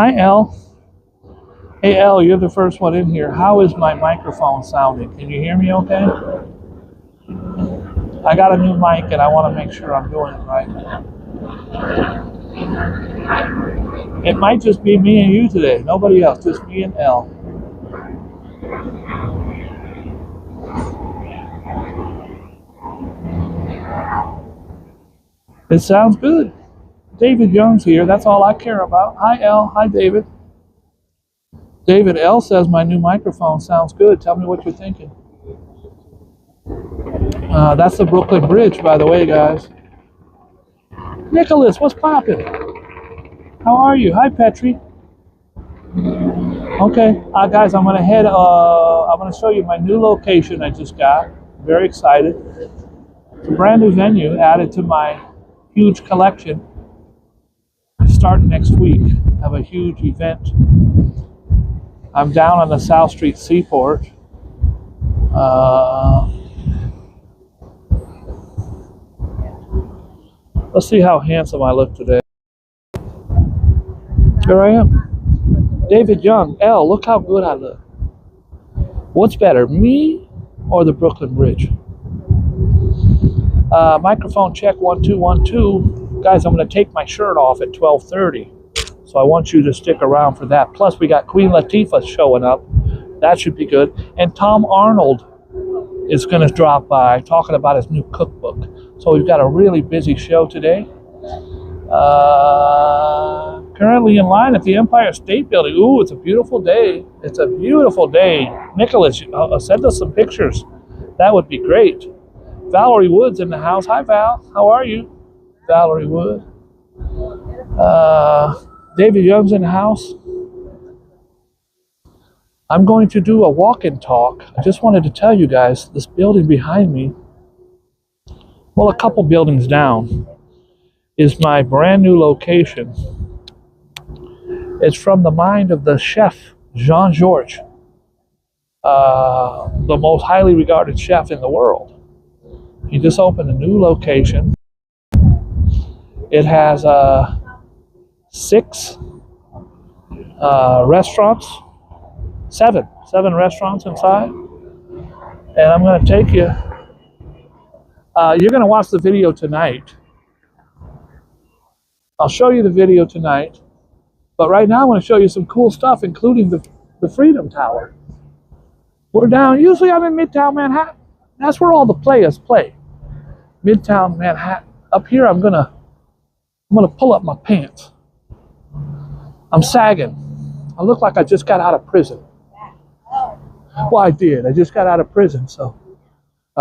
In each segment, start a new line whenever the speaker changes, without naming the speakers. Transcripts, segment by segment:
Hi, Elle. Hey, Elle, you're the first one in here. How is my microphone sounding? Can you hear me okay? I got a new mic and I want to make sure I'm doing it right. It might just be me and you today. Nobody else, just me and Elle. It sounds good. David Young's here. That's all I care about. Hi, Elle. Hi, David. David, L says my new microphone sounds good. Tell me what you're thinking. That's the Brooklyn Bridge, by the way, guys. Nicholas, what's poppin'? How are you? Hi, Petri. Okay, guys, I'm gonna show you my new location I just got. Very excited. It's a brand new venue added to my huge collection. Starting next week, I have a huge event. I'm down on the South Street Seaport. Let's see how handsome I look today. Here I am. David Young, L, look how good I look. What's better, me or the Brooklyn Bridge? Microphone check 1 2 1 2. Guys, I'm going to take my shirt off at 12:30. So I want you to stick around for that. Plus, we got Queen Latifah showing up. That should be good. And Tom Arnold is going to drop by talking about his new cookbook. So we've got a really busy show today. Currently in line at the Empire State Building. Ooh, it's a beautiful day. It's a beautiful day. Nicholas, send us some pictures. That would be great. Valerie Wood's in the house. Hi, Val. How are you? Valerie Wood. David Young's in the house. I'm going to do a walk-in talk. I just wanted to tell you guys, this building behind me, well, a couple buildings down, is my brand new location. It's from the mind of the chef, Jean-Georges, the most highly regarded chef in the world. He just opened a new location. It has 6 restaurants, seven restaurants inside. And I'm going to take you, you're going to watch the video tonight. I'll show you the video tonight. But right now I want to show you some cool stuff, including the Freedom Tower. We're down, usually I'm in Midtown Manhattan. That's where all the players play. Midtown Manhattan. Up here I'm gonna pull up my pants. I'm sagging. I look like I just got out of prison. Well, I did. I just got out of prison, so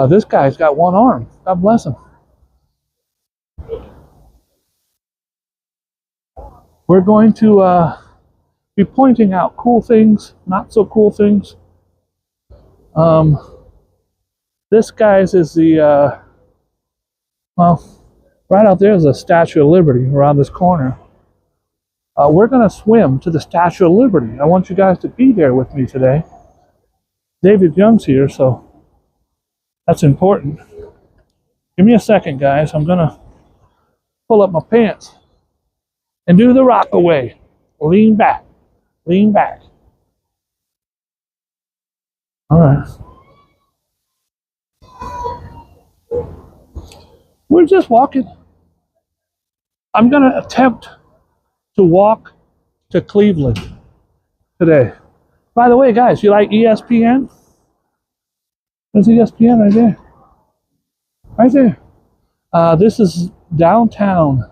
this guy's got one arm. God bless him. We're going to be pointing out cool things, not so cool things. This guy's is the, well, right out there is the Statue of Liberty around this corner. We're going to swim to the Statue of Liberty. I want you guys to be there with me today. David Young's here, so that's important. Give me a second, guys. I'm going to pull up my pants and do the rock away. Lean back. Lean back. All right. We're just walking. I'm going to attempt to walk to Cleveland today. By the way, guys, you like ESPN? There's ESPN right there. Right there. This is downtown.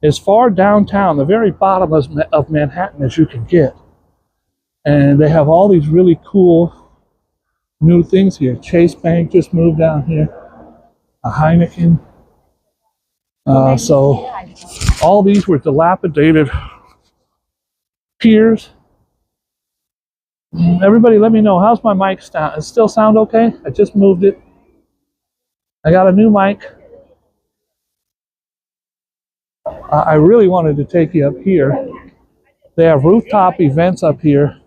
As far downtown, the very bottom of Manhattan as you can get. And they have all these really cool new things here. Chase Bank just moved down here. A Heineken. So all these were dilapidated piers. Everybody let me know, how's my mic sound? Does it still sound okay? I just moved it. I got a new mic. I really wanted to take you up here. They have rooftop events up here.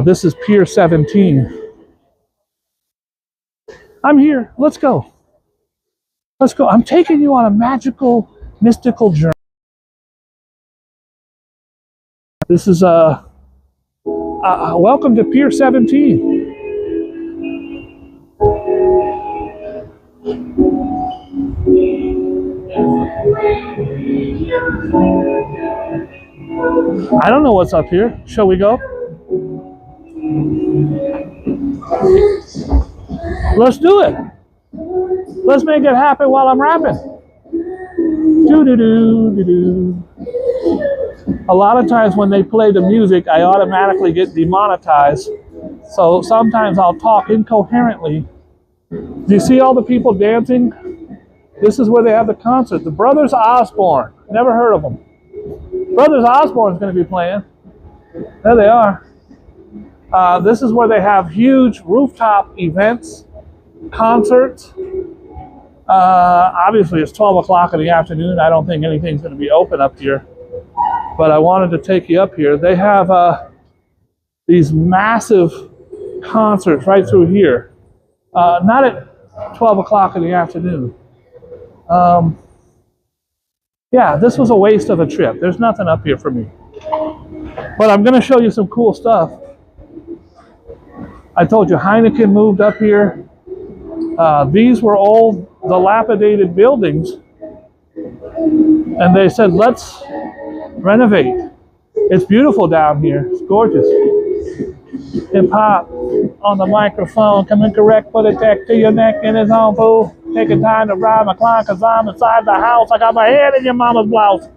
This is Pier 17. I'm here. Let's go. Let's go. I'm taking you on a magical, mystical journey. This is welcome to Pier 17. I don't know what's up here. Shall we go? Let's do it. Let's make it happen while I'm rapping. Do-do-do-do-do. A lot of times when they play the music, I automatically get demonetized. So sometimes I'll talk incoherently. Do you see all the people dancing? This is where they have the concert. The Brothers Osborne. Never heard of them. Brothers Osborne's going to be playing. There they are. This is where they have huge rooftop events, concerts. Obviously, it's 12 o'clock in the afternoon. I don't think anything's going to be open up here. But I wanted to take you up here. They have these massive concerts right through here. Not at 12 o'clock in the afternoon. Yeah, this was a waste of a trip. There's nothing up here for me. But I'm going to show you some cool stuff. I told you Heineken moved up here. These were old, dilapidated buildings. And they said, let's renovate. It's beautiful down here. It's gorgeous. Hip hop on the microphone, coming correct, put a tech to your neck in his own pool. Taking time to ride my clock cause I'm inside the house. I got my head in your mama's blouse.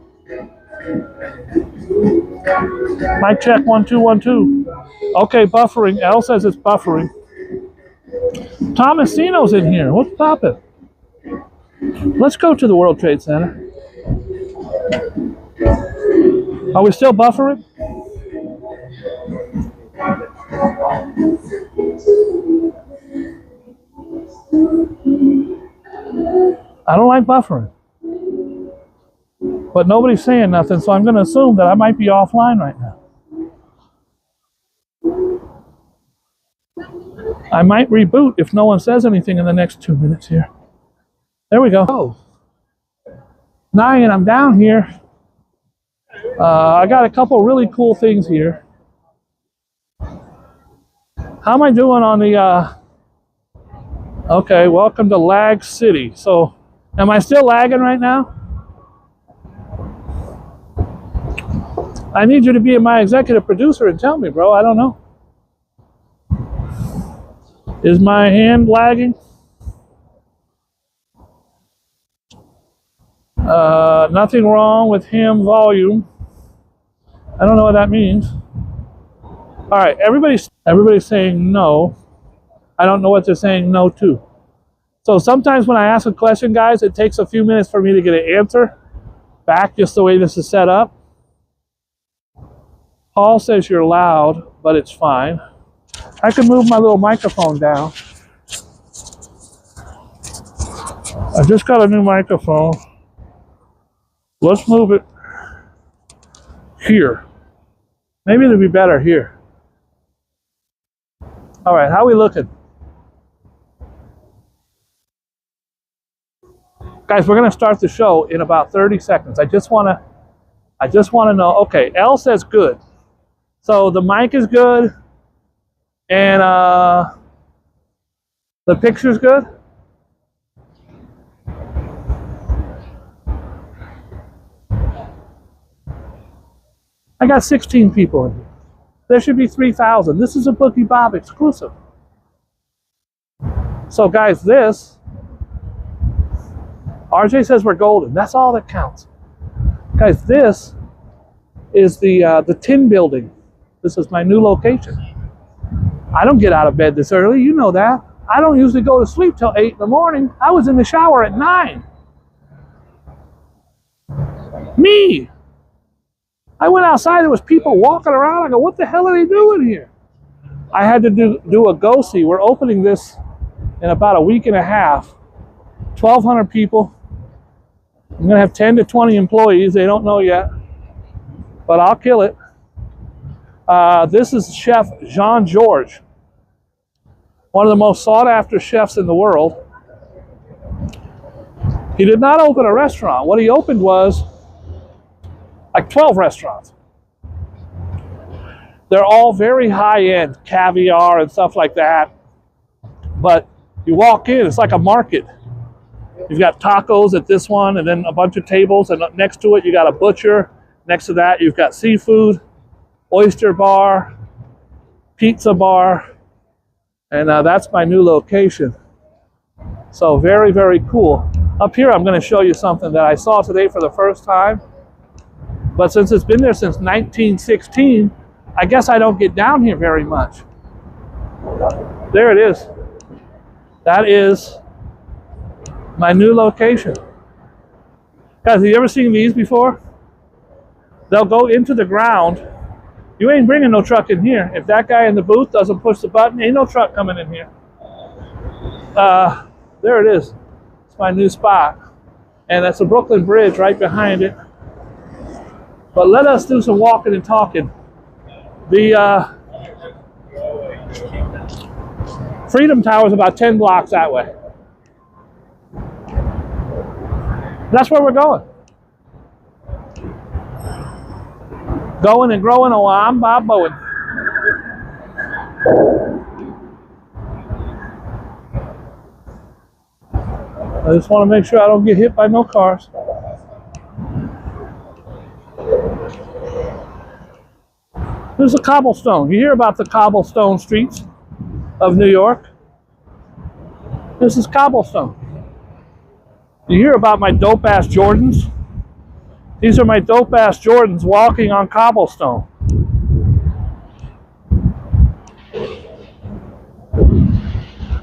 Mic check 1 2 1 2. Okay, buffering. L says it's buffering. Tomasino's in here. What's poppin'? Let's go to the World Trade Center. Are we still buffering? I don't like buffering. But nobody's saying nothing, so I'm going to assume that I might be offline right now. I might reboot if no one says anything in the next 2 minutes here. There we go. Oh. Nyan, I'm down here. I got a couple really cool things here. How am I doing on the... Okay, welcome to Lag City. So, am I still lagging right now? I need you to be my executive producer and tell me, bro. I don't know. Is my hand lagging? Nothing wrong with him volume. I don't know what that means. All right, everybody's saying no. I don't know what they're saying no to. So sometimes when I ask a question, guys, it takes a few minutes for me to get an answer back just the way this is set up. Paul says you're loud, but it's fine. I can move my little microphone down. I just got a new microphone. Let's move it here. Maybe it'll be better here. All right, how we looking? Guys, we're going to start the show in about 30 seconds. I just want to know. Okay, L says good. So the mic is good and the picture's good. I got 16 people in here. There should be 3,000. This is a Boogie Bob exclusive. So guys, this, RJ says we're golden. That's all that counts. Guys, this is the Tin Building. This is my new location. I don't get out of bed this early, you know that. I don't usually go to sleep till 8 in the morning. I was in the shower at 9. Me! I went outside, there was people walking around. I go, what the hell are they doing here? I had to do a go-see. We're opening this in about a week and a half. 1,200 people. I'm gonna have 10 to 20 employees. They don't know yet, but I'll kill it. This is Chef Jean-Georges, one of the most sought-after chefs in the world. He did not open a restaurant. What he opened was like 12 restaurants. They're all very high-end, caviar and stuff like that. But you walk in, it's like a market. You've got tacos at this one, and then a bunch of tables, and next to it you got a butcher. Next to that you've got seafood, oyster bar, pizza bar, and that's my new location. So very, very cool. Up here I'm going to show you something that I saw today for the first time. But since it's been there since 1916, I guess I don't get down here very much. There it is. That is my new location. Guys, have you ever seen these before? They'll go into the ground. You ain't bringing no truck in here. If that guy in the booth doesn't push the button, ain't no truck coming in here. There it is. It's my new spot. And that's the Brooklyn Bridge right behind it. But let us do some walking and talking. The Freedom Tower is about 10 blocks that way. That's where we're going. Going and growing. Oh, I'm Bob Bowen. I just want to make sure I don't get hit by no cars. There's a cobblestone. You hear about the cobblestone streets of New York? This is cobblestone. You hear about my dope-ass Jordans? These are my dope-ass Jordans walking on cobblestone.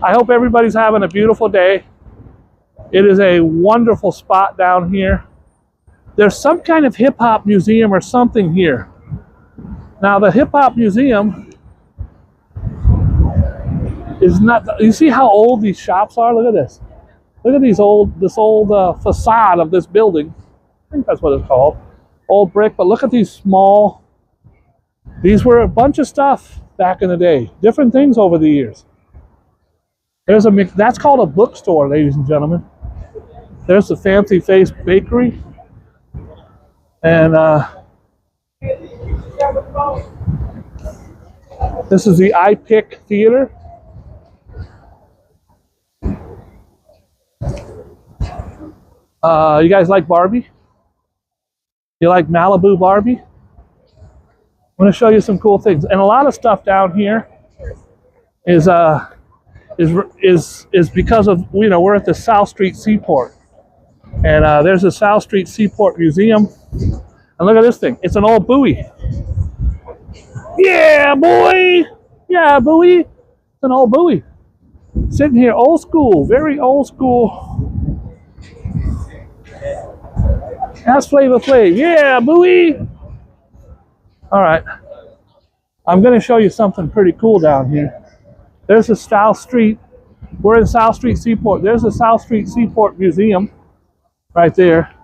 I hope everybody's having a beautiful day. It is a wonderful spot down here. There's some kind of hip-hop museum or something here. Now, the hip-hop museum is not... You see how old these shops are? Look at this. Look at this old facade of this building. I think that's what it's called. Old brick, but look at these small... These were a bunch of stuff back in the day. Different things over the years. There's a... That's called a bookstore, ladies and gentlemen. There's the Fancy Face Bakery. And this is the iPick Theater. You guys like Barbie? You like Malibu Barbie? I'm going to show you some cool things. And a lot of stuff down here is because of, you know, we're at the South Street Seaport. And there's a South Street Seaport Museum. And look at this thing. It's an old buoy. Yeah, boy! Yeah, buoy! It's an old buoy. Sitting here, old school, very old school. That's Flavor Flav. Yeah, buoy! All right. I'm going to show you something pretty cool down here. There's a South Street. We're in South Street Seaport. There's a South Street Seaport Museum right there.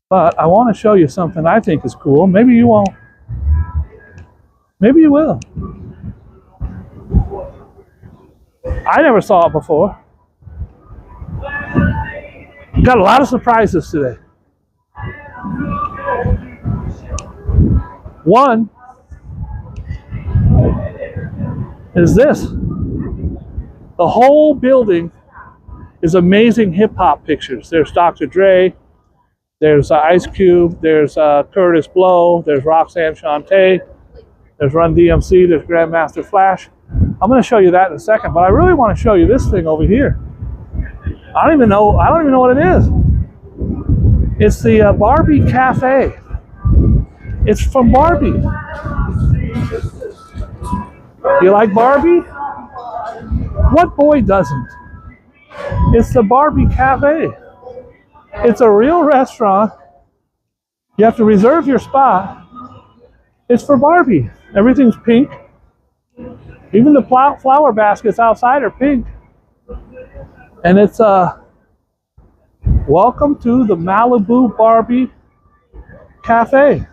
But I want to show you something I think is cool. Maybe you won't. Maybe you will. I never saw it before. Got a lot of surprises today. One is this. The whole building is amazing hip-hop pictures. There's Dr. Dre, there's Ice Cube, there's Curtis Blow, there's Roxanne Shante, there's Run DMC, there's Grandmaster Flash. I'm going to show you that in a second, but I really want to show you this thing over here. I don't even know what it is. It's the Barbie Cafe. It's from Barbie. You like Barbie? What boy doesn't? It's the Barbie Cafe. It's a real restaurant. You have to reserve your spot. It's for Barbie. Everything's pink. Even the flower baskets outside are pink. And it's welcome to the Malibu Barbie Cafe.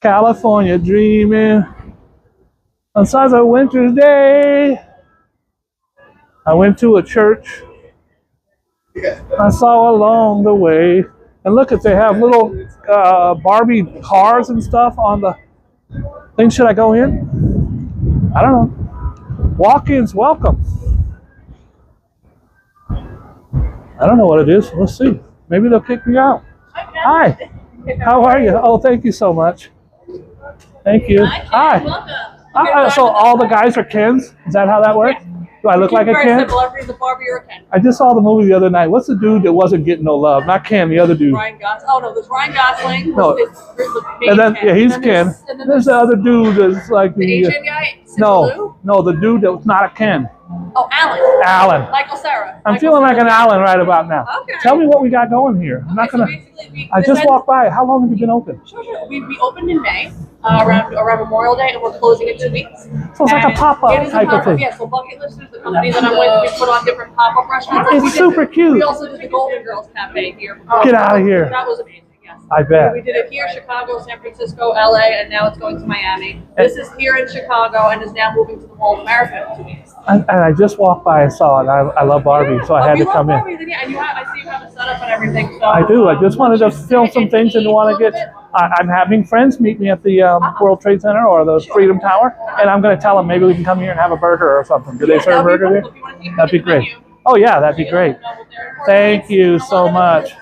California dreaming on such a winter's day. I went to a church I saw along the way. And look, they have little Barbie cars and stuff on the thing. Should I go in? I don't know. Walk-ins welcome. I don't know what it is. Let's see. Maybe they'll kick me out. Hi. How are you? Oh, thank you so much. Thank you. Hi. Welcome. So all the guys are Kens? Is that how that works? Yeah. Do I look like a Ken?
The Barbie or a Ken.
I just saw the movie the other night. What's the dude that wasn't getting no love? Not Ken, the other dude.
Ryan Gosling. Oh no, there's Ryan Gosling.
No. And then yeah, he's Ken. There's the other dude that's like
the Asian guy.
No, the dude that was not a Ken.
Oh, Alan.
Alan.
Michael Cera.
I'm feeling like an Alan right about now.
Okay.
Tell me what we got going here. I'm not gonna. I just walked by. How long have you been open?
Sure. We opened in May, around Memorial Day, and we're closing in 2 weeks.
So it's like a pop-up type of thing.
Yeah. So Bucket List is the company that I'm with. We put on different pop-up restaurants.
It's super cute.
We also did the Golden Girls Cafe here.
Get out of here.
That was amazing. Yes.
I bet.
We did it here, Chicago, San Francisco, LA, and now it's going to Miami. This is here in Chicago and is now moving to the Mall of America in 2 weeks.
And I just walked by and saw it. I love Barbie, so I had to come in.
Barbie, then, and I see you have a setup and everything. So,
I do. I just wanted to film some things and want to get. I'm having friends meet me at the World Trade Center or the Freedom Tower, and I'm going to tell them maybe we can come here and have a burger or something. Do they serve a burger there? That'd be great. Oh yeah, that'd be great. Thank you so much.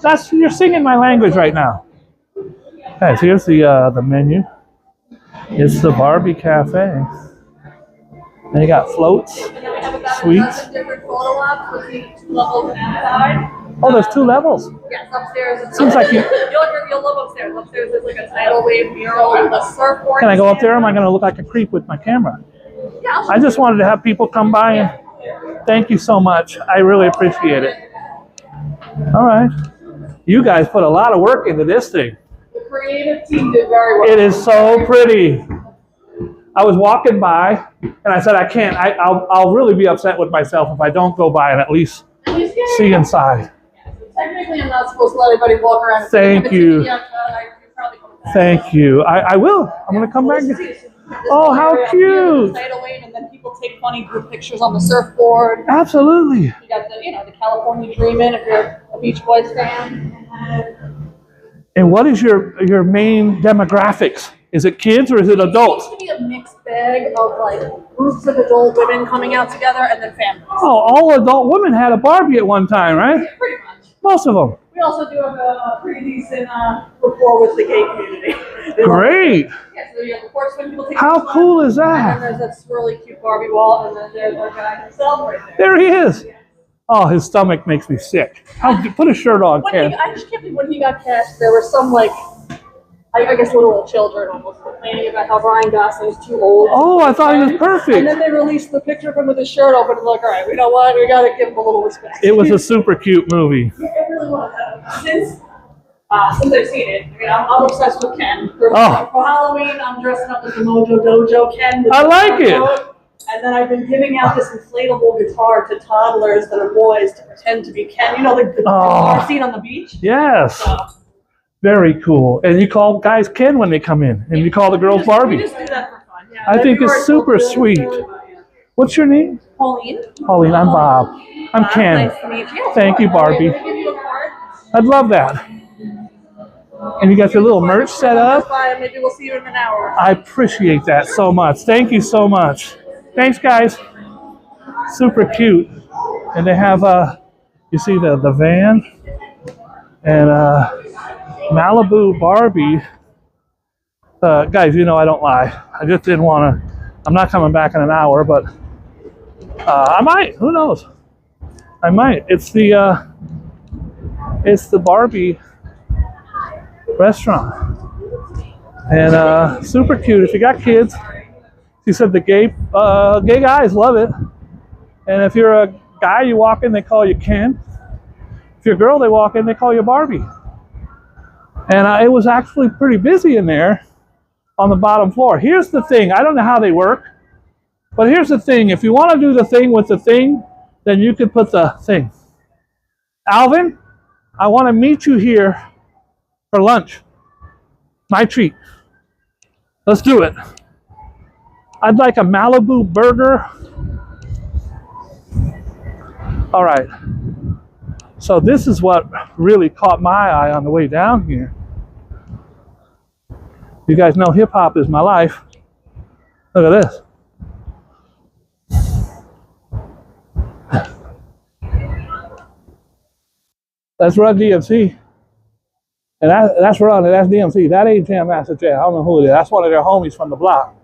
That's you're singing my language right now. Guys, here's the menu. It's the Barbie Cafe. And you got floats, sweets. Oh, there's 2 levels.
Yes, upstairs.
Seems like
you'll love upstairs. Upstairs is like a tidal wave mural with a surfboard.
Can I go up there? Or am I going to look like a creep with my camera?
Yeah.
I just wanted to have people come by and thank you so much. I really appreciate it. All right. You guys put a lot of work into this thing.
The creative team did very well.
It is so pretty. I was walking by and I said, I can't. I'll really be upset with myself if I don't go by and at least see inside.
Technically, I'm not supposed to let anybody walk around.
Thank you. Thank you. I will. I'm going to come back. Oh, how cute.
And then people take funny group pictures on the surfboard.
Absolutely.
You got the California Dreamin' if you're a Beach Boys fan.
And what is your main demographics? Is it kids or is it adults?
It seems to be a mixed bag of like groups of adult women coming out together and then families.
Oh, all adult women had a Barbie at one time, right?
Pretty much.
Most of them.
We also do have a pretty decent rapport with the gay community.
Great.
Yeah, so you have reports when people take
How cool is that?
And then there's that swirly cute Barbie wall, and then there's our guy himself right there.
There he is. Oh, his stomach makes me sick. Put a shirt on, Ken.
I just can't believe when he got cast, there were some I guess little children almost complaining about how Ryan Gosling's too old.
Oh, I thought he was perfect.
And then they released the picture of him with his shirt open and like, all right, you know what? We got to give him a little respect.
It was a super cute movie.
Yeah, it really was. Since I've seen it, I mean, I'm obsessed with Ken. For Halloween, I'm dressing up as the Mojo Dojo Ken.
I like it.
And then I've been giving out this inflatable guitar to toddlers that are boys to pretend to be Ken. You know, the guitar scene on the beach?
Yes.
So,
very cool. And you call guys Ken when they come in, and you call the girls Barbie.
We just do that for fun. Yeah,
I think it's super sweet. What's your name?
Pauline.
Pauline, I'm Bob. I'm Ken.
Nice to meet you.
Thank you, Barbie.
Can I give you a card?
I'd love that. And you got your little merch set up.
Maybe we'll see you in an hour.
I appreciate that so much. Thank you so much. Thanks, guys. Super cute. And they have, you see the van and Malibu Barbie. Guys, you know I don't lie. I just didn't want to. I'm not coming back in an hour, but I might. Who knows? I might. It's the Barbie restaurant, and super cute. If you got kids, she said the gay guys love it. And if you're a guy, you walk in, they call you Ken. If you're a girl, they walk in, they call you Barbie. And it was actually pretty busy in there on the bottom floor. Here's the thing. I don't know how they work, but here's the thing. If you want to do the thing with the thing, then you could put the thing. Alvin, I want to meet you here for lunch. My treat. Let's do it. I'd like a Malibu burger. All right. So this is what really caught my eye on the way down here. You guys know hip hop is my life. Look at this. That's Run DMC. And that's Run, and that's DMC. That ain't Jam Master Jay. I don't know who it is. That's one of their homies from the block.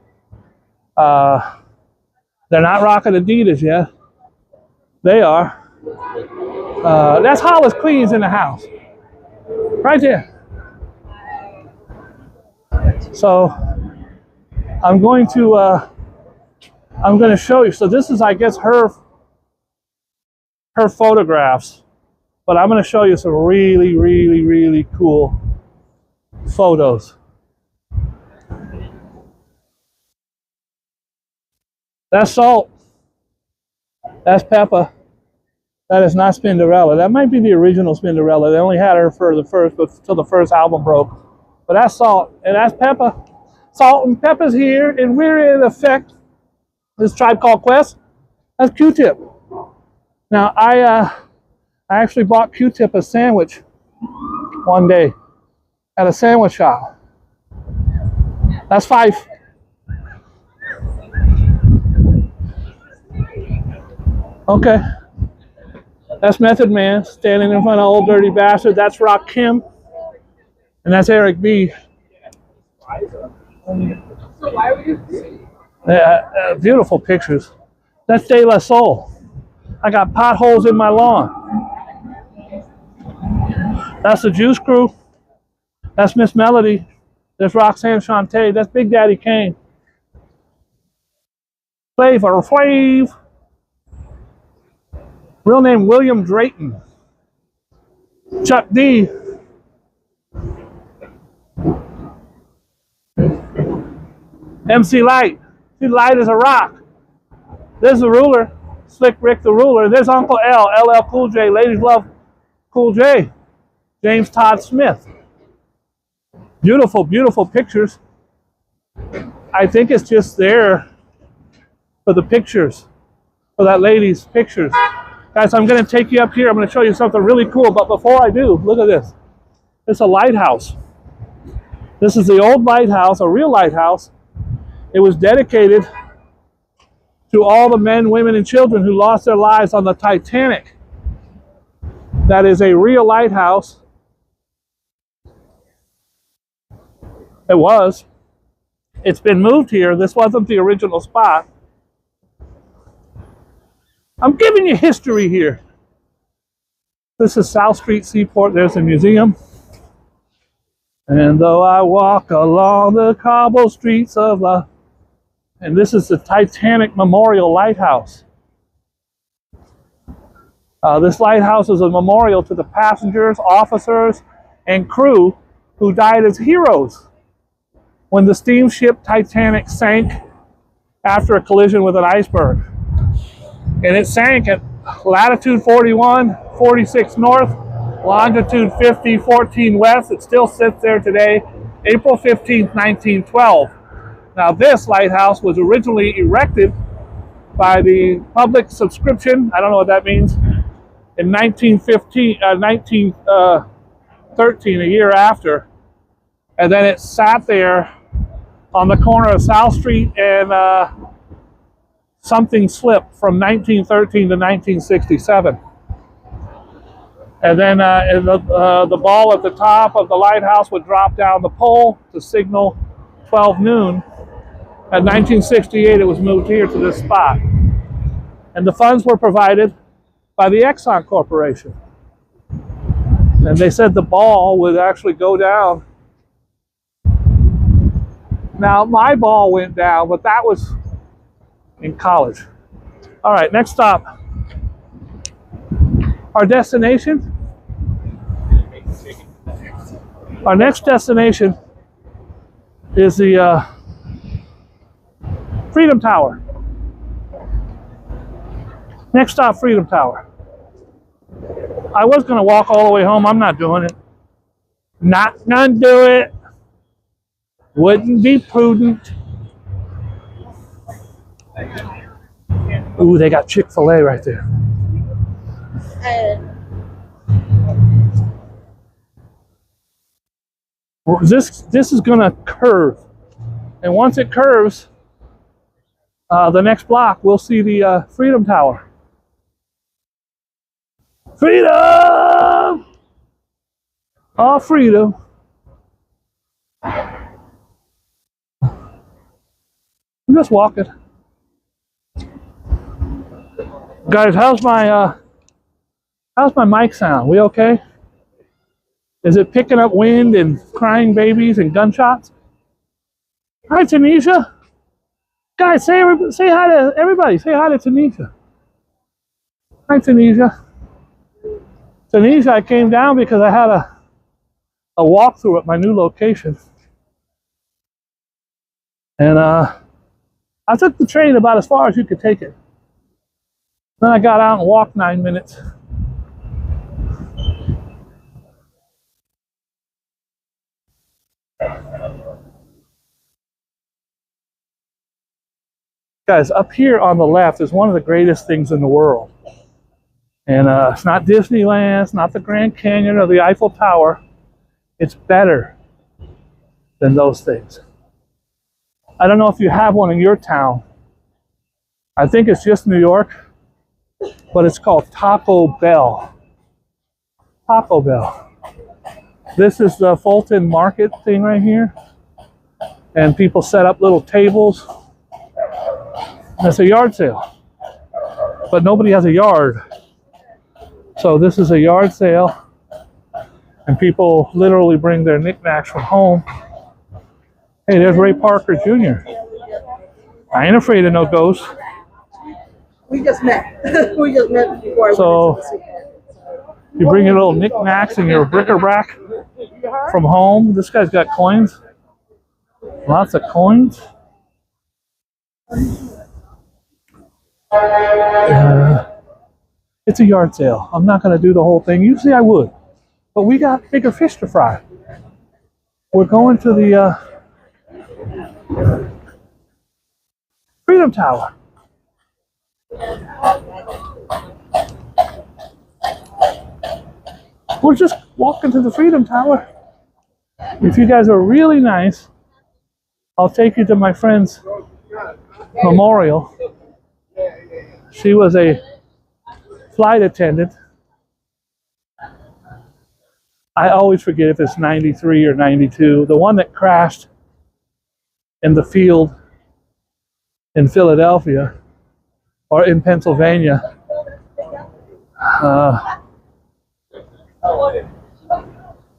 They're not rocking Adidas yet. They are. That's Hollis Queens in the house. Right there. So I'm going to show you. So this is, I guess, her photographs. But I'm going to show you some really, really, really cool photos. That's Salt. That's Peppa. That is not Spinderella. That might be the original Spinderella. They only had her for the first, but till the first album broke. But that's Salt, and that's Peppa. Salt and Peppa's here, and we're in effect. This Tribe Called Quest. That's Q-Tip. Now I actually bought Q-Tip a sandwich one day at a sandwich shop. That's Fife. Okay. That's Method Man standing in front of Old Dirty Bastard. That's Rock Kim. And that's Eric B.
So why would you?
Beautiful pictures. That's De La Soul. I got potholes in my lawn. That's the Juice Crew. That's Miss Melody. There's Roxanne Shante. That's Big Daddy Kane. Flavor Flav. Real name William Drayton. Chuck D. MC Light. See, Light is a rock. There's the Ruler. Slick Rick the Ruler. There's Uncle L. LL Cool J. Ladies love Cool J. James Todd Smith. Beautiful, beautiful pictures. I think it's just there for the pictures, for that lady's pictures. Guys, I'm going to take you up here. I'm going to show you something really cool. But before I do, look at this. It's a lighthouse. This is the old lighthouse, a real lighthouse. It was dedicated to all the men, women, and children who lost their lives on the Titanic. That is a real lighthouse. It was. It's been moved here. This wasn't the original spot. I'm giving you history here. This is South Street, Seaport. There's a museum. And though I walk along the cobble streets of life. And this is the Titanic Memorial Lighthouse. This lighthouse is a memorial to the passengers, officers, and crew who died as heroes when the steamship Titanic sank after a collision with an iceberg. And it sank at latitude 41, 46 north, longitude 50, 14 west. It still sits there today, April 15th, 1912. Now this lighthouse was originally erected by the public subscription, I don't know what that means, in 1913, a year after. And then it sat there on the corner of South Street and something slipped from 1913 to 1967. And then the ball at the top of the lighthouse would drop down the pole to signal 12 noon. At 1968, it was moved here to this spot. And the funds were provided by the Exxon Corporation. And they said the ball would actually go down. Now, my ball went down, but that was in college. All right, next stop. Our destination? Our next destination is the Freedom Tower. Next stop, Freedom Tower. I was going to walk all the way home. I'm not doing it. Not going to do it. Wouldn't be prudent. Ooh, they got Chick-fil-A right there. This is gonna curve, and once it curves, the next block we'll see the Freedom Tower. Freedom! Oh, freedom! I'm just walking, guys. How's my mic sound? We okay? Is it picking up wind and crying babies and gunshots? Hi, Tanisha. Guys, say hi to everybody. Say hi to Tanisha. Hi, Tanisha. Tanisha, I came down because I had a walkthrough at my new location. And I took the train about as far as you could take it. Then I got out and walked 9 minutes. Guys, up here on the left is one of the greatest things in the world. And it's not Disneyland, it's not the Grand Canyon or the Eiffel Tower. It's better than those things. I don't know if you have one in your town. I think it's just New York, but it's called Taco Bell. Taco Bell. This is the Fulton Market thing right here. And people set up little tables. And it's a yard sale. But nobody has a yard. So this is a yard sale. And people literally bring their knickknacks from home. Hey, there's Ray Parker Jr. I ain't afraid of no ghosts.
We just met. We just met before.
So you bring your little knickknacks and your bric-a-brac from home. This guy's got coins. Lots of coins. It's a yard sale. I'm not going to do the whole thing. Usually I would. But we got bigger fish to fry. We're going to the Freedom Tower. We're just walking to the Freedom Tower. If you guys are really nice, I'll take you to my friend's memorial. She was a flight attendant. I always forget if it's 93 or 92. The one that crashed in the field in Philadelphia or in Pennsylvania.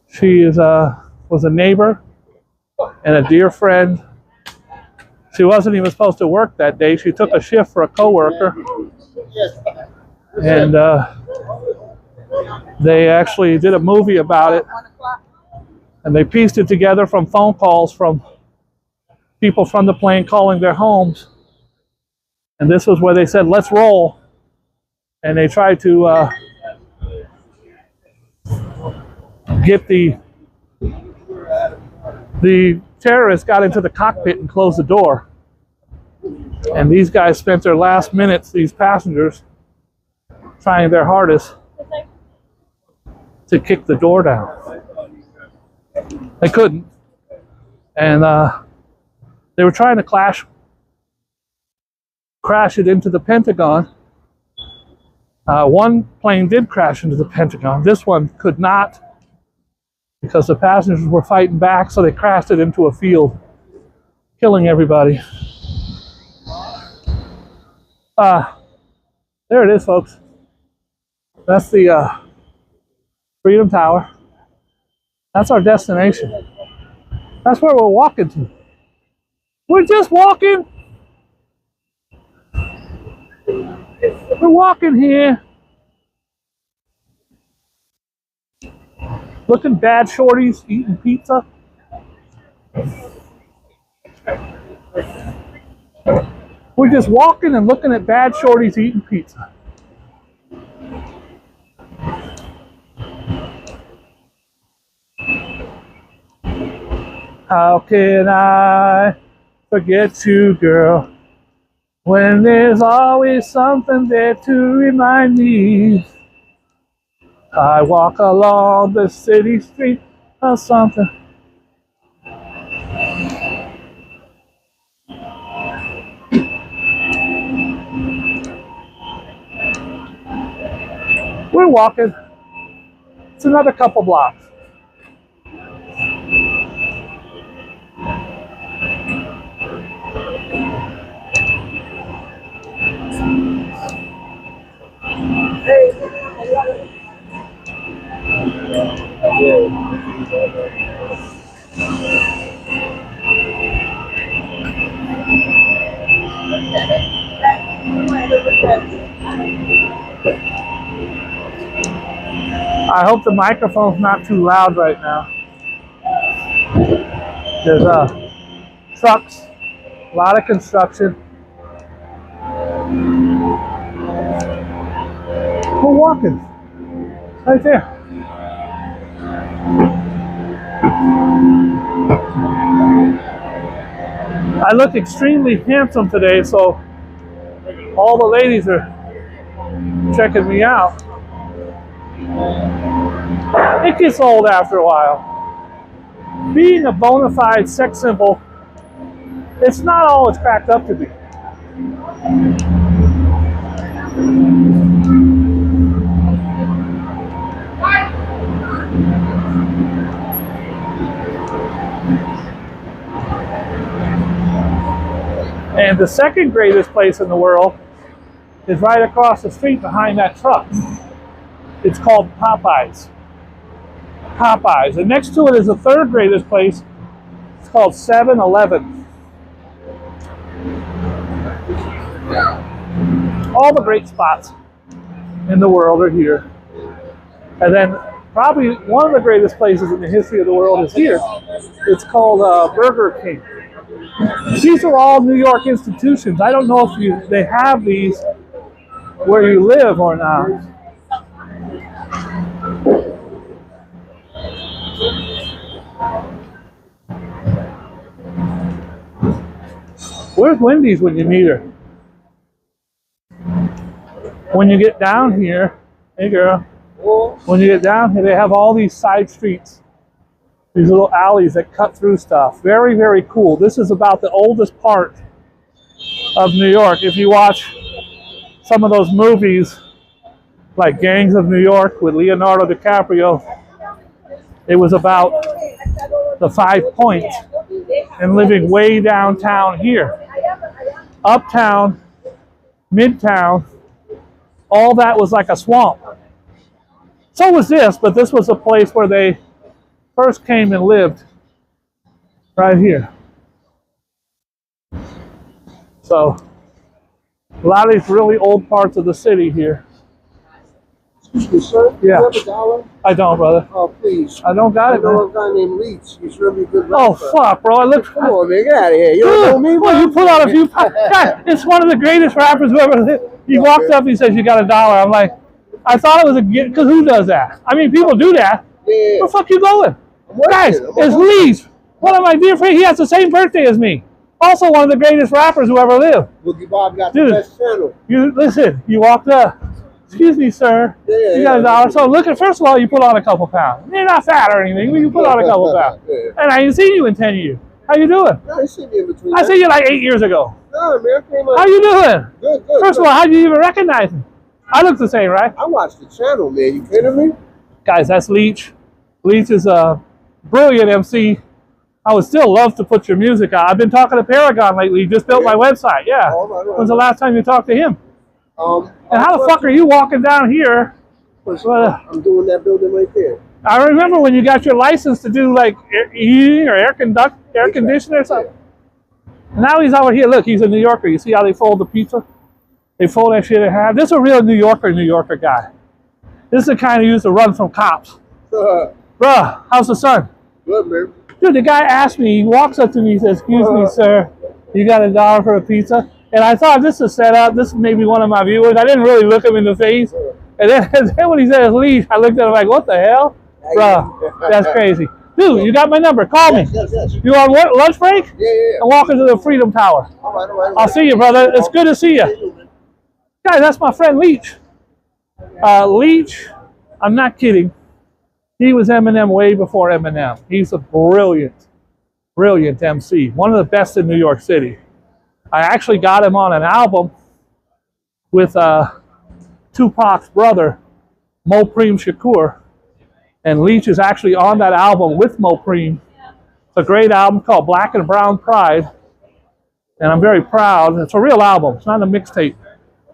She was a neighbor and a dear friend. She wasn't even supposed to work that day. She took a shift for a coworker. And they actually did a movie about it. And they pieced it together from phone calls from people from the plane calling their homes. And this was where they said, let's roll. And they tried to get the terrorists got into the cockpit and closed the door. And these guys spent their last minutes, these passengers, trying their hardest to kick the door down. They couldn't. And they were trying to crash it into the Pentagon. One plane did crash into the Pentagon. This one could not, because the passengers were fighting back, so they crashed it into a field, killing everybody. There it is, folks. That's the Freedom Tower. That's our destination. That's where we're walking to. We're just walking. We're walking here. Looking bad shorties eating pizza. We're just walking and looking at bad shorties eating pizza. How can I forget you, girl, when there's always something there to remind me? I walk along the city street or something. We're walking. It's another couple blocks. I hope the microphone's not too loud right now. There's trucks, a lot of construction. We're walking right there. I look extremely handsome today, so all the ladies are checking me out. It gets old after a while. Being a bona fide sex symbol, it's not all it's cracked up to be. And the second greatest place in the world is right across the street behind that truck. It's called Popeyes. Popeyes. And next to it is the third greatest place. It's called 7-Eleven. All the great spots in the world are here. And then probably one of the greatest places in the history of the world is here. It's called Burger King. These are all New York institutions. I don't know if they have these where you live or not. Where's Wendy's when you need her? When you get down here, hey girl, when you get down here, they have all these side streets, these little alleys that cut through stuff. Very, very cool. This is about the oldest part of New York. If you watch some of those movies, like Gangs of New York with Leonardo DiCaprio, it was about the 5 Points and living way downtown here. Uptown, Midtown, all that was like a swamp. So was this, but this was a place where they first came and lived, right here. So, a lot of these really old parts of the city here.
Excuse me, sir.
Yeah.
Do you have a dollar?
I don't, brother.
Oh, please.
I don't got it,
I know
man.
a guy named Leach. He's really good.
Oh,
rapper.
fuck, bro. I look.
Come on, man. Get out of here. You don't know me, bro?
Well, you put out a few. God, it's one of the greatest rappers who ever lived. He walked up, he says, "You got a dollar." I'm like, I thought it was a gift, because who does that? I mean, people do that.
Yeah.
Where the fuck you going?
working.
Guys, it's Leach. One of my dear friends. He has the same birthday as me. Also one of the greatest rappers who ever lived.
Boogie Bob got
Dude,
the best channel.
You listen. You walked up. Excuse me, sir.
Yeah,
you got a dollar.
yeah.
So look at. First of all, you put on a couple pounds. You're not fat or anything, but you put on a couple pounds.
Yeah.
And I ain't seen you in 10 years. How you doing?
No, I see me in between.
I seen you like 8 years ago.
No, man, I came
How
out.
you doing?
Good, good.
First of all, how do you even recognize me? I look the same, right?
I watched the channel, man. You kidding me?
Guys, that's Leach. Leach is a brilliant MC. I would still love to put your music out. I've been talking to Paragon lately. He just built my website. Yeah.
All right.
When's the last time you talked to him? And how the
I'm
fuck are you walking down here?
I'm doing that building right there.
I remember when you got your license to do like heating or air conditioner or something. And now he's over here. Look, he's a New Yorker. You see how they fold the pizza? They fold that shit in half. This is a real New Yorker guy. This is the kind who used to run from cops. Bruh, how's the sun?
Good, man.
Dude, the guy asked me, he walks up to me, he says, "Excuse me, sir, you got a dollar for a pizza?" And I thought, this is set up. This may be one of my viewers. I didn't really look him in the face. And then when he said leave, I looked at him like, what the hell? Bruh, that's crazy. Dude, you got my number. Call me.
Yes.
You on what, lunch break?
Yeah.
I'm walking to the Freedom Tower.
All right.
I'll see you, brother. It's good to see you. Guys, that's my friend Leach. Leach, I'm not kidding. He was Eminem way before Eminem. He's a brilliant MC. One of the best in New York City. I actually got him on an album with Tupac's brother, Mopreme Shakur. And Leach is actually on that album with Mopreme. It's a great album called Black and Brown Pride. And I'm very proud. It's a real album. It's not a mixtape.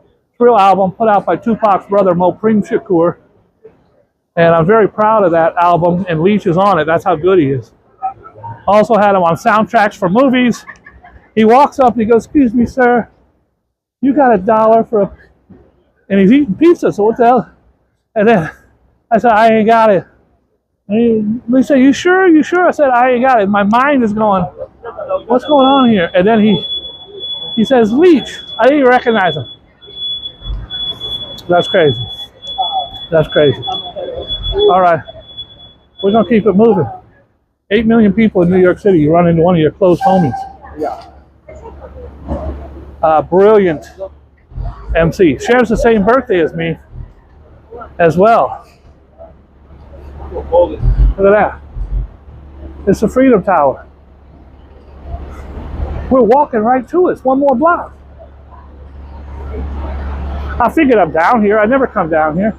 It's a real album put out by Tupac's brother, Mopreme Shakur. And I'm very proud of that album. And Leach is on it. That's how good he is. Also had him on soundtracks for movies. He walks up and he goes, "Excuse me, sir. You got $1 for a..." And he's eating pizza, so what the hell? And then I said, "I ain't got it." And he said, "You sure? You sure?" I said, "I ain't got it." My mind is going, "What's going on here?" And then he says, "Leach." I didn't even recognize him. That's crazy. That's crazy. All right. We're going to keep it moving. 8 million people in New York City. You run into one of your close homies.
Yeah.
Brilliant MC. Shares the same birthday as me as well. Look at that. It's the Freedom Tower. We're walking right to it. It's one more block. I figured I'm down here. I never come down here.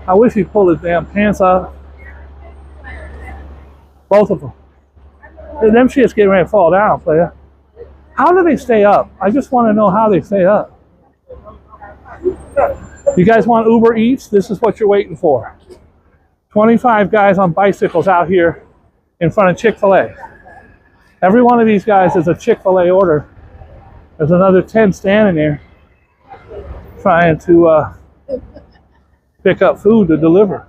I wish he'd pull his damn pants off. Both of them. And them shit's getting ready to fall down, player. How do they stay up? I just want to know how they stay up. You guys want Uber Eats? This is what you're waiting for. 25 guys on bicycles out here in front of Chick-fil-A. Every one of these guys is a Chick-fil-A order. There's another 10 standing there trying to pick up food to deliver.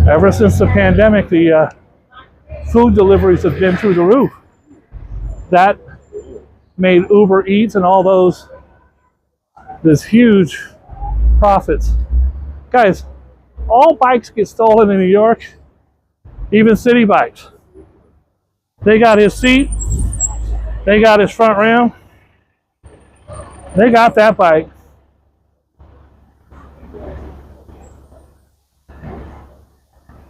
Ever since the pandemic, the food deliveries have been through the roof. That made Uber Eats and all those huge profits. Guys, all bikes get stolen in New York, even city bikes. They got his seat, they got his front rim, they got that bike.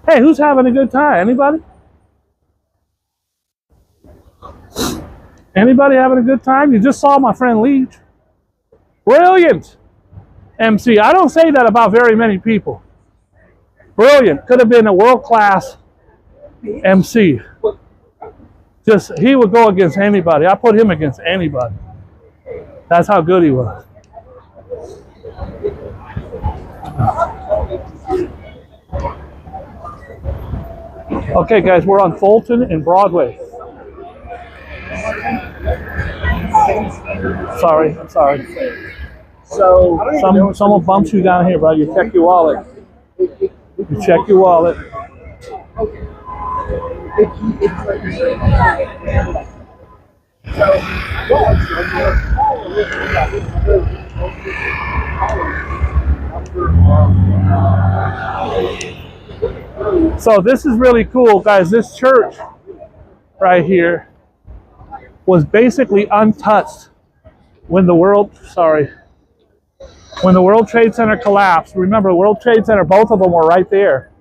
Hey, who's having a good time? Anybody? Anybody having a good time? You just saw my friend Leach. Brilliant MC. I don't say that about very many people. Brilliant. Could have been a world-class MC. Just, he would go against anybody. I put him against anybody. That's how good he was. Okay, guys, we're on Fulton and Broadway. Sorry, I'm sorry. So someone bumps you down here, bro. You check your wallet. You check your wallet. So this is really cool, guys. This church right here was basically untouched when the World Trade Center collapsed. Remember, World Trade Center, both of them were right there.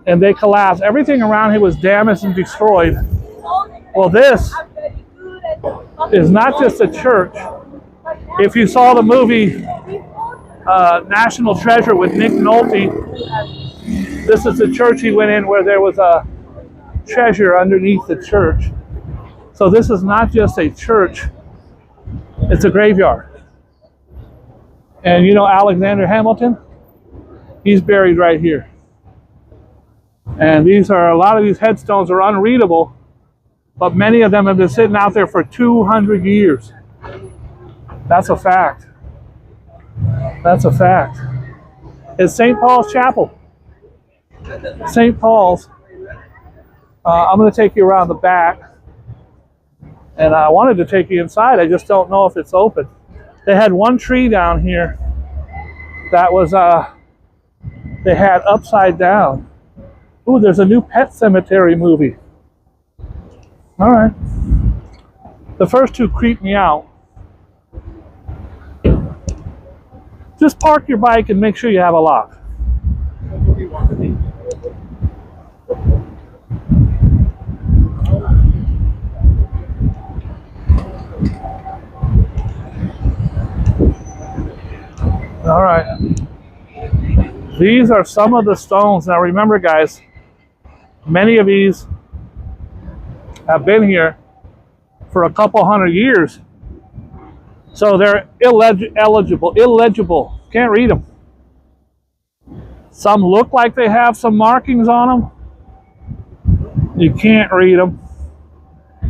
And they collapsed. Everything around here was damaged and destroyed. Well, this is not just a church. If you saw the movie National Treasure with Nick Nolte, this is the church he went in where there was a treasure underneath the church. So this is not just a church, it's a graveyard. And you know Alexander Hamilton? He's buried right here. And a lot of these headstones are unreadable, but many of them have been sitting out there for 200 years. That's a fact. That's a fact. It's St. Paul's Chapel. St. Paul's. I'm going to take you around the back. And I wanted to take you inside. I just don't know if it's open. They had one tree down here that was, they had upside down. Ooh, there's a new Pet Cemetery movie. All right. The first two creep me out. Just park your bike and make sure you have a lock. All right. These are some of the stones. Now remember, guys, many of these have been here for a couple hundred years. So they're illegible. Can't read them. Some look like they have some markings on them. You can't read them.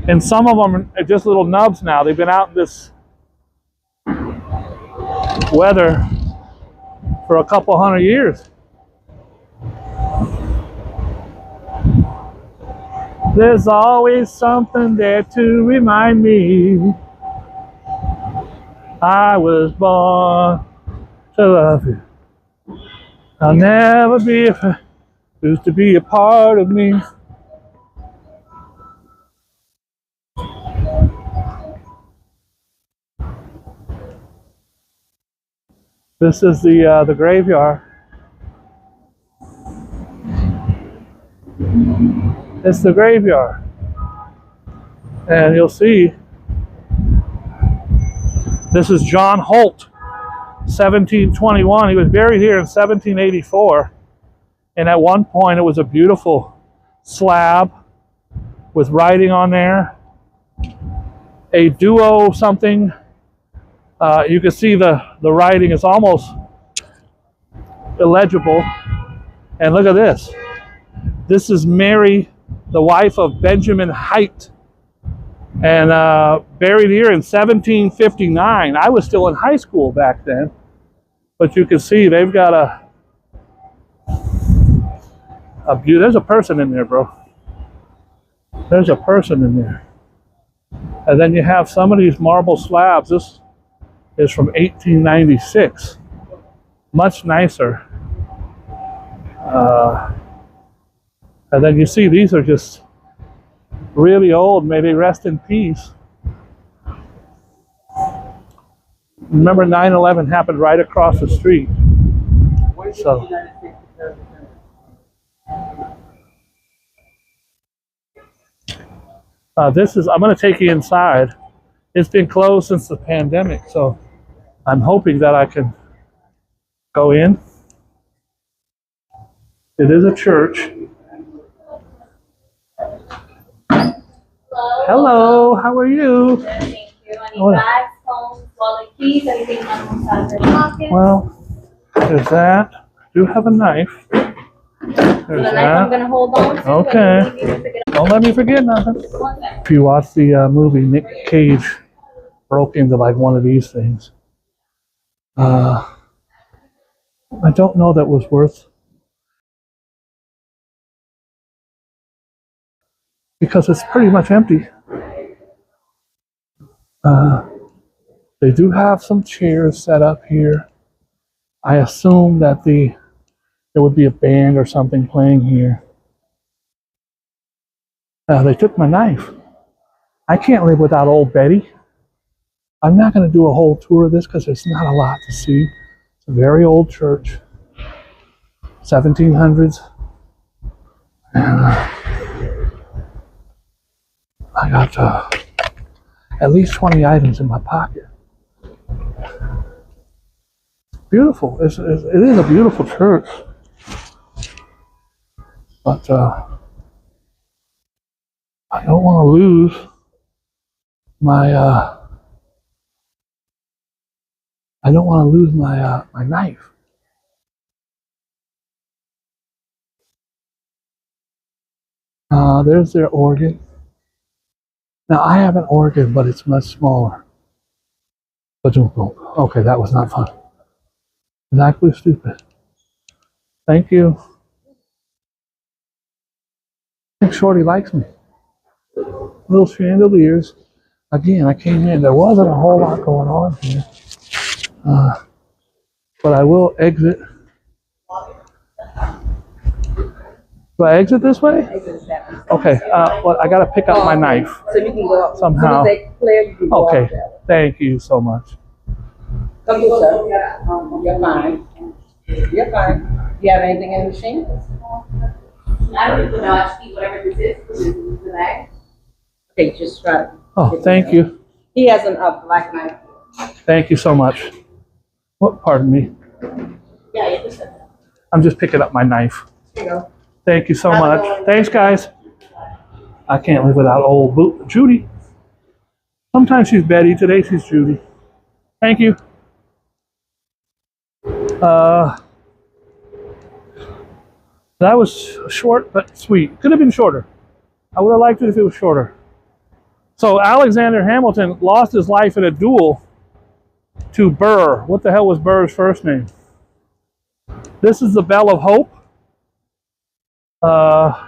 And some of them are just little nubs now. They've been out in this weather for a couple hundred years. There's always something there to remind me I was born to love you. I'll never be if I used to be a part of me. This is the graveyard. It's the graveyard, and you'll see. This is John Holt, 1721. He was buried here in 1784, and at one point it was a beautiful slab with writing on there. A duo something. You can see the writing is almost illegible. And look at this. This is Mary, the wife of Benjamin Height, and buried here in 1759. I was still in high school back then, but you can see they've got a view. There's a person in there, bro. There's a person in there. And then you have some of these marble slabs. This is from 1896. Much nicer. And then you see these are just really old. May they rest in peace. Remember 9/11 happened right across the street. So this is, I'm going to take you inside. It's been closed since the pandemic, so I'm hoping that I can go in. It is a church. Hello, how are you?
Thank you. Any bags, phones, wallet, keys, anything on your pocket?
Well, there's that. I do have a knife.
So the knife I'm going to hold on to.
Okay. Don't let me forget nothing. If you watch the movie, Nick Cage broke into like one of these things. I don't know that was worth, because it's pretty much empty. They do have some chairs set up here. I assume that there would be a band or something playing here. They took my knife. I can't live without Old Betty. I'm not going to do a whole tour of this because there's not a lot to see. It's a very old church, 1700s. And I got at least 20 items in my pocket. Beautiful. It is a beautiful church. But I don't want to lose my my knife. There's their organ. Now I have an organ, but it's much smaller. Okay, that was not fun. Exactly stupid. Thank you. I think Shorty likes me. Little chandeliers. Again, I came in. There wasn't a whole lot going on here. But I will exit. Do I exit this way? Okay. Well, I got to pick up my knife.
So you can go up.
Somehow.
As soon as they clear, you can go
Okay.
up there.
Thank you so much.
Come here, sir. You're fine. You're fine. Do you have anything in the machine?
I don't even know actually whatever this is. This is the bag.
Okay, just try it.
Oh, thank you.
He has an black knife.
Thank you so much. What? Pardon me.
Yeah, this is.
I'm just picking up my knife.
Here you go.
Thank you so
Have a
much.
good one.
Thanks, guys. I can't live without old Judy. Sometimes she's Betty. Today she's Judy. Thank you. That was short but sweet. Could have been shorter. I would have liked it if it was shorter. So Alexander Hamilton lost his life in a duel to Burr. What the hell was Burr's first name? This is the Bell of Hope. To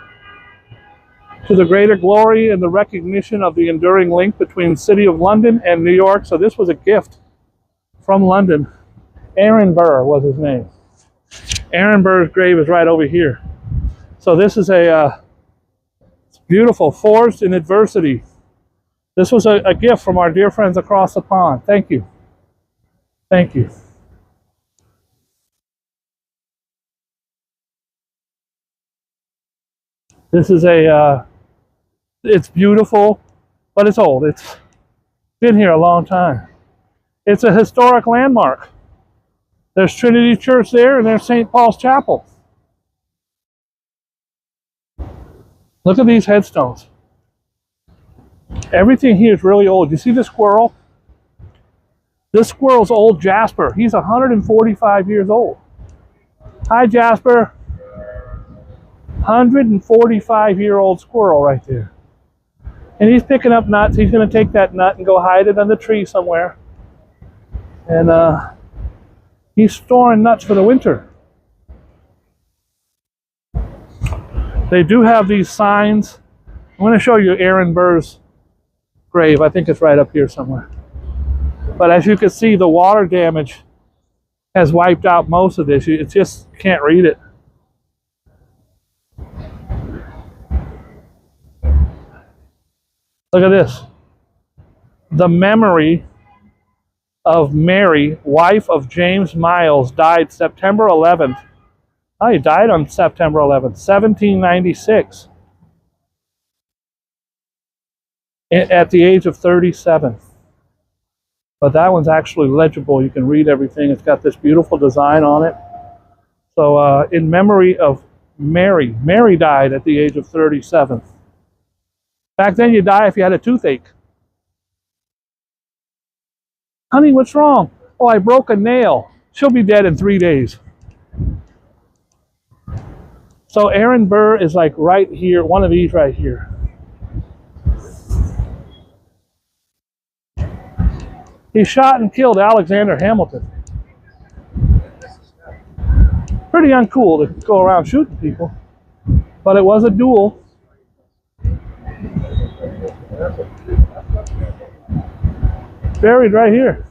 the greater glory and the recognition of the enduring link between the City of London and New York. So this was a gift from London. Aaron Burr was his name. Aaron Burr's grave is right over here. So this is a beautiful, forged in adversity. This was a gift from our dear friends across the pond. Thank you. Thank you. This is it's beautiful, but it's old. It's been here a long time. It's a historic landmark. There's Trinity Church there, and there's St. Paul's Chapel. Look at these headstones. Everything here is really old. You see the squirrel? This squirrel's old Jasper. He's 145 years old. Hi, Jasper. 145-year-old squirrel right there. And he's picking up nuts. He's going to take that nut and go hide it on the tree somewhere. And he's storing nuts for the winter. They do have these signs. I'm going to show you Aaron Burr's grave. I think it's right up here somewhere. But as you can see, the water damage has wiped out most of this. You just can't read it. Look at this. The memory of Mary, wife of James Miles, died September 11th. Oh, he died on September 11th, 1796. At the age of 37. But that one's actually legible. You can read everything. It's got this beautiful design on it. So in memory of Mary. Mary died at the age of 37. Back then you die if you had a toothache. Honey, what's wrong? Oh, I broke a nail. She'll be dead in 3 days. So Aaron Burr is like right here, one of these right here. He shot and killed Alexander Hamilton. Pretty uncool to go around shooting people, but it was a duel. Buried right here.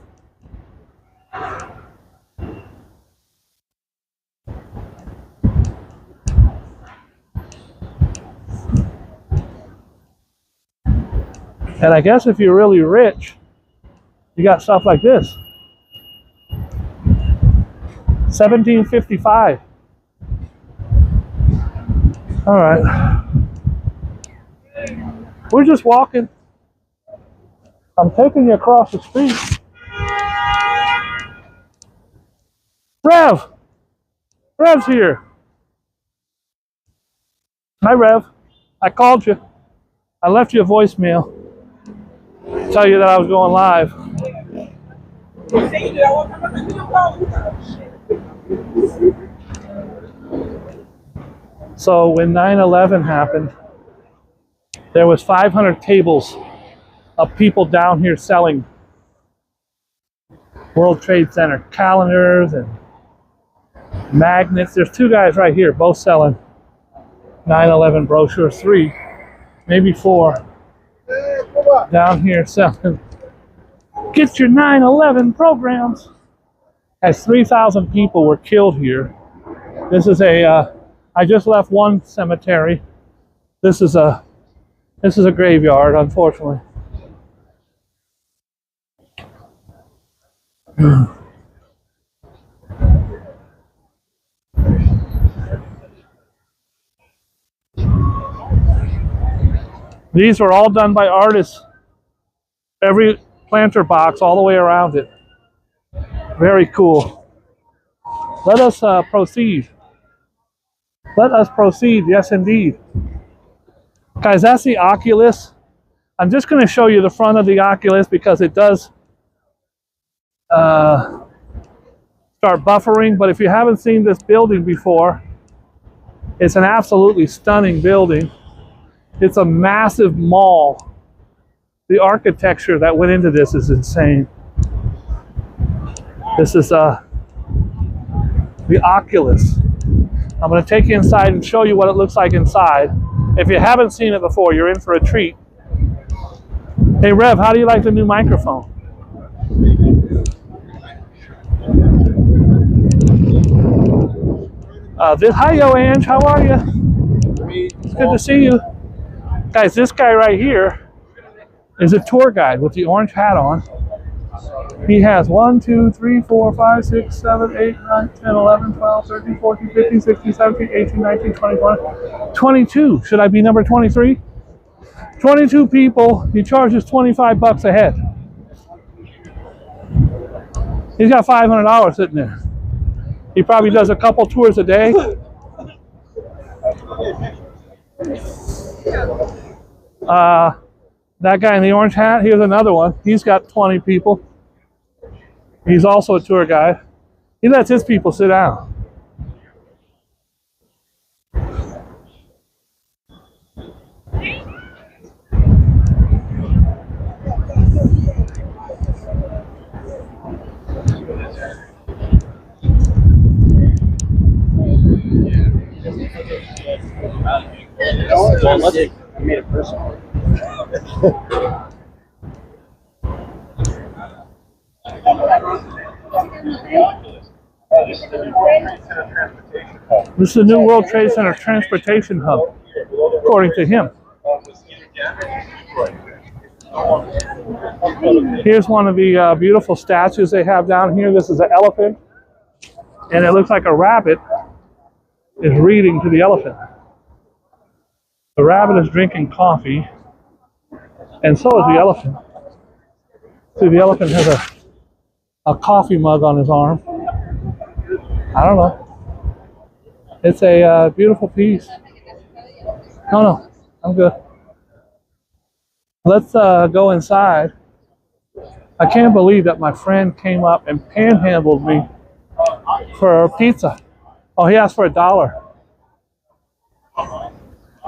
And I guess if you're really rich, you got stuff like this. 1755. All right. We're just walking. I'm taking you across the street. Rev! Rev's here. Hi, Rev. I called you. I left you a voicemail. Tell you that I was going live. So when 9/11 happened, there was 500 tables of people down here selling World Trade Center calendars and magnets. There's two guys right here, both selling 9/11 brochures, 3, maybe 4, down here selling. Get your 9/11 programs. As 3,000 people were killed here. This is I just left one cemetery. This is a graveyard, unfortunately. These were all done by artists. Every planter box all the way around it. Very cool. Let us proceed. Let us proceed. Yes, indeed. Guys, that's the Oculus. I'm just going to show you the front of the Oculus because it does start buffering. But if you haven't seen this building before, it's an absolutely stunning building. It's a massive mall. The architecture that went into this is insane. This is the Oculus. I'm going to take you inside and show you what it looks like inside. If you haven't seen it before, you're in for a treat. Hey Rev, how do you like the new microphone? Hi, yo, Ange, how are you? It's good to see you. Guys, this guy right here is a tour guide with the orange hat on. He has 1, 2, 3, 4, 5, 6, 7, 8, 9, 10, 11, 12, 13, 14, 15, 16, 17, 18, 19, 20, 21, 22. Should I be number 23? 22 people. He charges $25 a head. He's got $500 sitting there. He probably does a couple tours a day. That guy in the orange hat, here's another one. He's got 20 people. He's also a tour guide. He lets his people sit down.
I made it personal.
This is the new World Trade Center transportation hub, according to him. Here's one of the beautiful statues they have down here. This is an elephant, and it looks like a rabbit is reading to the elephant. The rabbit is drinking coffee, and so is the elephant. See, the elephant has a coffee mug on his arm. I don't know. It's a beautiful piece. No, I'm good. Let's go inside. I can't believe that my friend came up and panhandled me for a pizza. Oh, he asked for $1.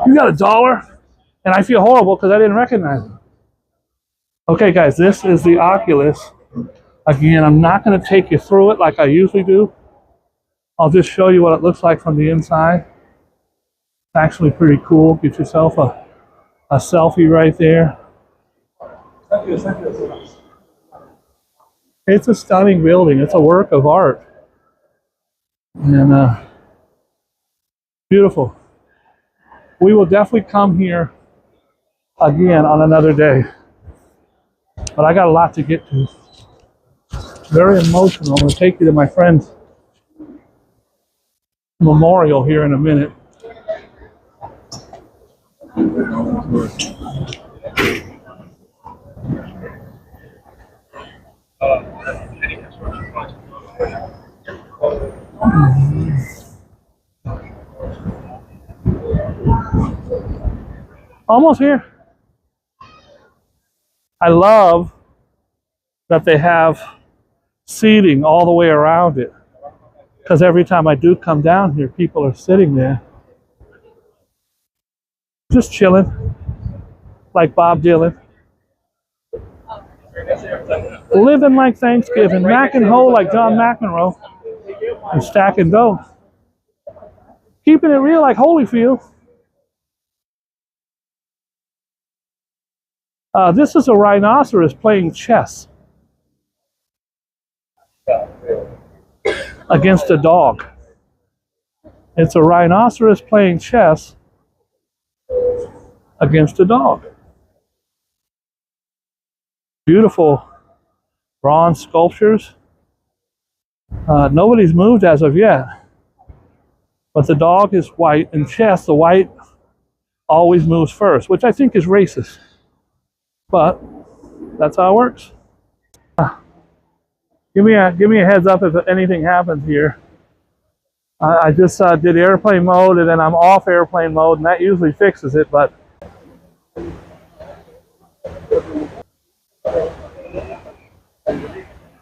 You got $1? And I feel horrible because I didn't recognize him. Okay, guys, this is the Oculus. Again, I'm not going to take you through it like I usually do. I'll just show you what it looks like from the inside. It's actually pretty cool. Get yourself a selfie right there. It's a stunning building. It's a work of art. And beautiful. We will definitely come here again on another day. But I got a lot to get to. Very emotional. I'm going to take you to my friend's memorial here in a minute. Almost here. I love that they have seating all the way around it, because every time I do come down here, people are sitting there just chilling like Bob Dylan, living like Thanksgiving, mac and hoe like John McEnroe, and stacking dough, keeping it real like Holyfield. This is a rhinoceros playing chess against a dog. It's a rhinoceros playing chess against a dog. Beautiful bronze sculptures. Nobody's moved as of yet, but the dog is white. In chess, the white always moves first, which I think is racist, but that's how it works. Give me a heads up if anything happens here. I just did airplane mode, and then I'm off airplane mode, and that usually fixes it, but